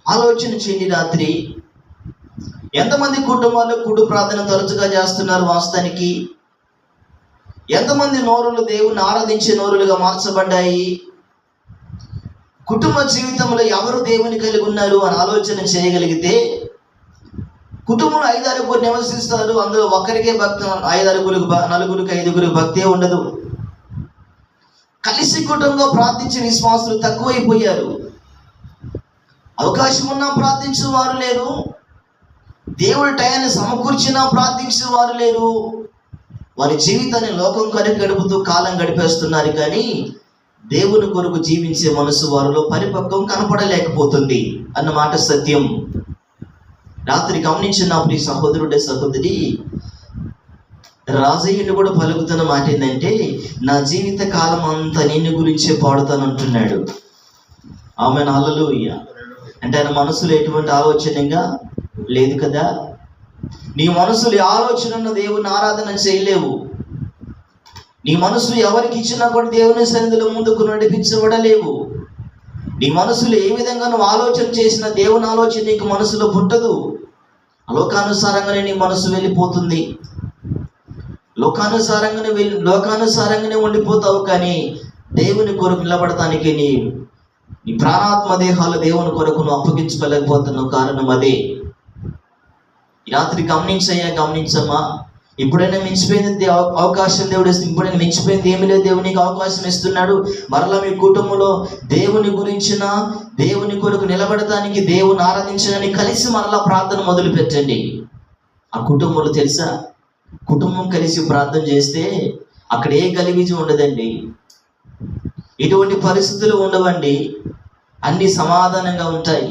ఆలోచన చేయండి. రాత్రి ఎంతమంది కుటుంబాల్లో కుడు ప్రార్థన తరచుగా చేస్తున్నారు? వాస్తవానికి ఎంతమంది నోరులు దేవుని ఆరాధించే నోరులుగా మార్చబడ్డాయి? కుటుంబ జీవితంలో ఎవరు దేవుని కలిగి ఉన్నారు అని ఆలోచన చేయగలిగితే, కుటుంబంలో 5-6 నివసిస్తారు, అందులో ఒకరికే భక్తి, 4-5 భక్తే ఉండదు. కలిసి కుటుంబంలో ప్రార్థించే విశ్వాసులు తక్కువైపోయారు. అవకాశం ఉన్నా ప్రార్థించిన వారు లేరు, దేవుడి టయాన్ని సమకూర్చినా ప్రార్థించిన వారు లేరు. వారి జీవితాన్ని లోకం కొరకు గడుపుతూ కాలం గడిపేస్తున్నారు, కానీ దేవుని కొరకు జీవించే మనసు వారిలో పరిపక్వం కనపడలేకపోతుంది అన్నమాట సత్యం. రాత్రి గమనించినప్పుడు ఈ సహోదరుడే సహోదరి రాజయ్యను కూడా పలుకుతున్న మాట ఏంటంటే, నా జీవిత కాలం అంతా నిన్ను గురించే పాడుతానంటున్నాడు. ఆమెను హల్లెలూయా. అంటే ఆయన మనసులో ఎటువంటి ఆలోచనగా లేదు కదా. నీ మనసులో ఆలోచన దేవుని ఆరాధన చేయలేవు. నీ మనసులు ఎవరికి ఇచ్చినా కూడా దేవుని సన్నిధిలో ముందుకు నడిపించబడలేవు. నీ మనసులో ఏ విధంగా నువ్వు ఆలోచన చేసినా దేవుని ఆలోచన నీకు మనసులో పుట్టదు. లోకానుసారంగానే నీ మనసు వెళ్ళిపోతుంది. లోకానుసారంగానే ఉండిపోతావు. కానీ దేవుని కొరకు నిలబడటానికి నీ ప్రాణాత్మ దేహాలు దేవుని కొరకు నువ్వు అప్పగించుకోలేకపోతున్నావు. కారణం అదే. ఈ రాత్రి గమనించమ్మా. ఇప్పుడైనా మించిపోయింది అవకాశం దేవుడు ఇస్తుంది. ఇప్పుడైనా మించిపోయింది ఏమీ లేదు. దేవునికి అవకాశం ఇస్తున్నాడు. మరలా మీ కుటుంబంలో దేవుని గురించిన, దేవుని కొరకు నిలబడటానికి, దేవుని ఆరాధించడానికి కలిసి మరలా ప్రార్థన మొదలు పెట్టండి. ఆ కుటుంబంలో తెలుసా, కుటుంబం కలిసి ప్రార్థన చేస్తే అక్కడ ఏ గలిబిజి ఉండదండి, ఎటువంటి పరిస్థితులు ఉండవండి, అన్ని సమాధానంగా ఉంటాయి.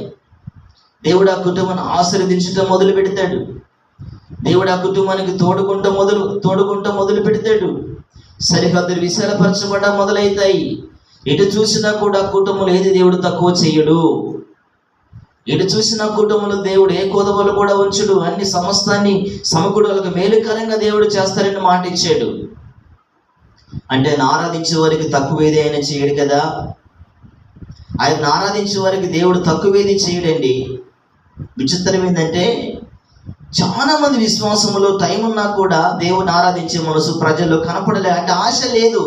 దేవుడు ఆ కుటుంబాన్ని ఆశీర్వదించడం మొదలు పెడతాడు. దేవుడు ఆ కుటుంబానికి తోడుకుంటూ మొదలు పెడతాడు. సరిహద్దులు విశాలపరచబడ మొదలవుతాయి. ఎటు చూసినా కూడా కుటుంబంలో ఏది దేవుడు తక్కువ చేయడు. ఎటు చూసినా కుటుంబంలో దేవుడు ఏ కోదవలు కూడా ఉంచడు. అన్ని సమస్తాన్ని సమకూడలకు మేలుకరంగా దేవుడు చేస్తారని మాట ఇచ్చాడు. అంటే ఆయన ఆరాధించే వారికి తక్కువేది ఆయన చేయడు కదా. ఆయన ఆరాధించే వారికి దేవుడు తక్కువేది చేయడండి. విచిత్రం ఏంటంటే, చాలా మంది విశ్వాసములో టైం ఉన్నా కూడా దేవుని ఆరాధించే మనసు ప్రజల్లో కనపడలే. అంటే ఆశ లేదు.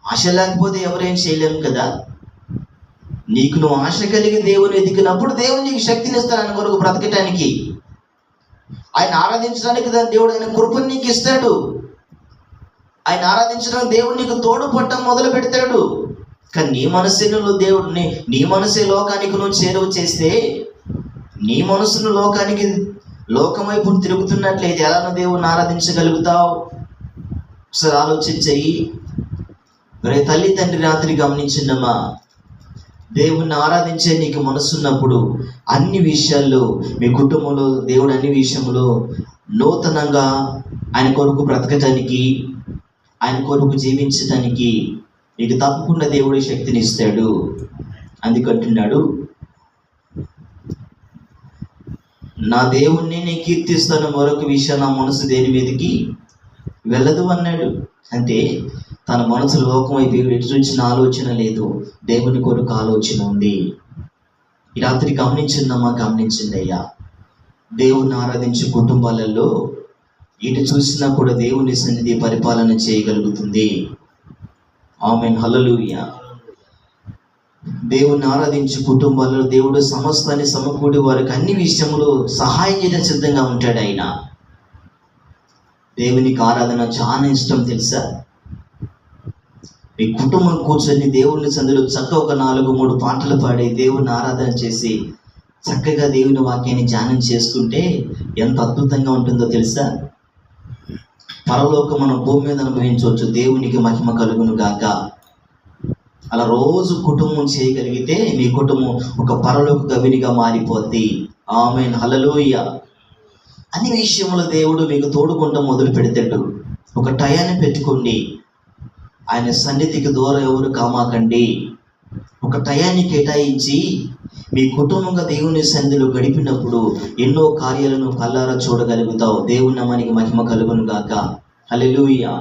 ఆశ లేకపోతే ఎవరేం చేయలేము కదా. నీకు నువ్వు ఆశ కలిగి దేవుని ఎదిగినప్పుడు దేవుడు నీకు శక్తిని ఇస్తాడు ఆయన కొరకు బ్రతకటానికి. ఆయన ఆరాధించడానికి దేవుడు ఆయన కృపను నీకు ఇస్తాడు. ఆయన ఆరాధించడానికి దేవుడు నీకు తోడు పట్టం మొదలు పెడతాడు. కానీ నీ మనసే లోకానికి నువ్వు చేరువ చేస్తే, నీ మనసును లోకం వైపు తిరుగుతున్నట్లయితే ఎలా దేవుని ఆరాధించగలుగుతావు? ఒకసారి ఆలోచించయి. మరి తల్లి తండ్రి రాత్రి గమనించిందమ్మా, దేవుణ్ణి ఆరాధించే నీకు మనసున్నప్పుడు అన్ని విషయాల్లో, మీ కుటుంబంలో దేవుడు అన్ని విషయంలో నూతనంగా ఆయన కొరకు బ్రతకటానికి, ఆయన కొరకు జీవించటానికి నీకు తప్పకుండా దేవుడి శక్తిని ఇస్తాడు. అందుకంటున్నాడు, నా దేవుణ్ణి నేను కీర్తిస్తాను, మరొక విషయం నా మనసు దేని మీదకి వెళ్ళదు అన్నాడు. అంటే తన మనసు లోకం వైపు ఎటు చూసిన ఆలోచన లేదు, దేవుని కొరకు ఆలోచన ఉంది. ఈ రాత్రి గమనించింది అయ్యా. దేవుణ్ణి ఆరాధించే కుటుంబాలలో ఇటు చూసినా కూడా దేవుని సన్నిధి పరిపాలన చేయగలుగుతుంది. ఆమేన్, హల్లెలూయా. దేవుని ఆరాధించే కుటుంబాలలో దేవుడు సమస్తాన్ని సమకూడి వారికి అన్ని విషయములు సహాయం చేయడం సిద్ధంగా ఉంటాడు. ఆయన దేవునికి ఆరాధన చాలా ఇష్టం తెలుసా. మీ కుటుంబం కూర్చొని దేవుని సందులో చక్కగా ఒక 4-3 పాటలు పాడి దేవుని ఆరాధన చేసి చక్కగా దేవుని వాక్యాన్ని ధ్యానం చేసుకుంటే ఎంత అద్భుతంగా ఉంటుందో తెలుసా. పరలోకం మనం భూమి మీద అనుభవించవచ్చు. దేవునికి మహిమ కలుగును గాక. అలా రోజు కుటుంబం చేయగలిగితే మీ కుటుంబం ఒక పరలోక గవినిగా మారిపోద్ది. ఆమేన్, హల్లెలూయా. అన్ని విషయంలో దేవుడు మీకు తోడుకుంటూ మొదలు పెడతాడు. ఒక టయాన్ని పెట్టుకోండి. ఆయన సన్నిధికి దూరం ఎవరు కామాకండి. ఒక టయాన్ని కేటాయించి మీ కుటుంబంగా దేవుని సన్నిధిలో గడిపినప్పుడు ఎన్నో కార్యాలను కళ్ళారా చూడగలుగుతావు. దేవుని నామానికి మహిమ కలుగును గాక. హల్లెలూయా.